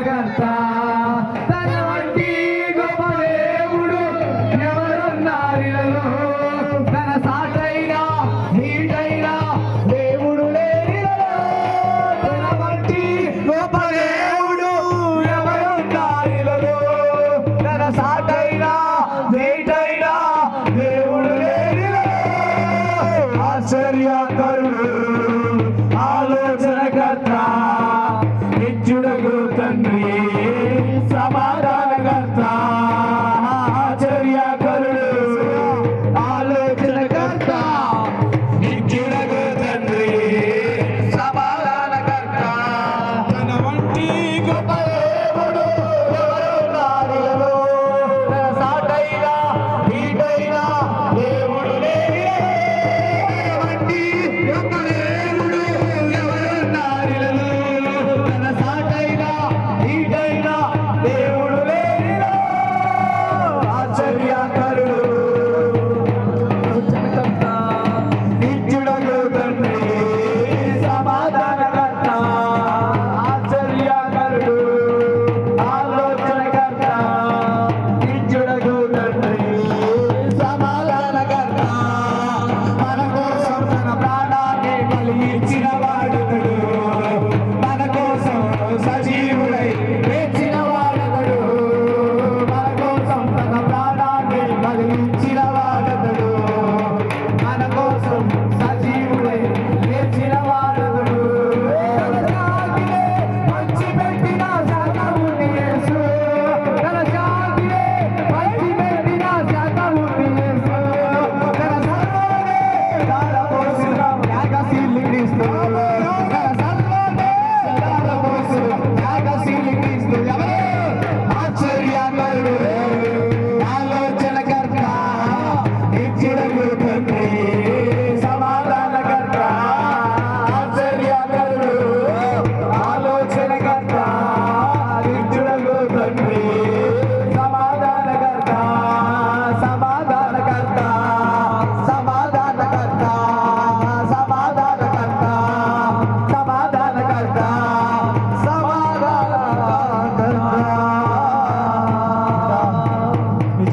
ఆలోచనకర్త తన వంటి గొప్ప దేవుడు ఎవరున్నారిలో తన సాటైనా నీటైనా దేవుడు లేనిలో తన వంటి గొప్ప దేవుడు ఎవరున్నారిలో తన సాటైనా నీటైనా దేవుడు లేనిలో ఆశ్చర్యకరుడు ఆలోచనకర్త నిత్యుడగు తండ్రి సమాధానకర్త ఆశ్చర్యకరుడు ఆలోచనకర్త నిత్యుడగు తండ్రి సమాధానకర్త తన వంటి గొప్ప దేవుడు ఎవరున్నారిలో తన సాటైనా నీటైనా దేవుడు లేనిలో వంటి గొప్ప దేవుడు ఎవరున్నారిలో తన సాటైనా నీటైనా దేవుడు లేనిలో ఆశ్చర్యకరుడు ఆలోచనకర్త నిత్యుడగు తండ్రి సమాధానకర్త ఆశ్చర్యకరుడు ఆలోచనకర్త నిత్యుడగు తండ్రి సమాధానకర్త మన కోసం తన ప్రాణాన్ని బలి ఇచ్చిన వాడు మన కోసం సజీవుడై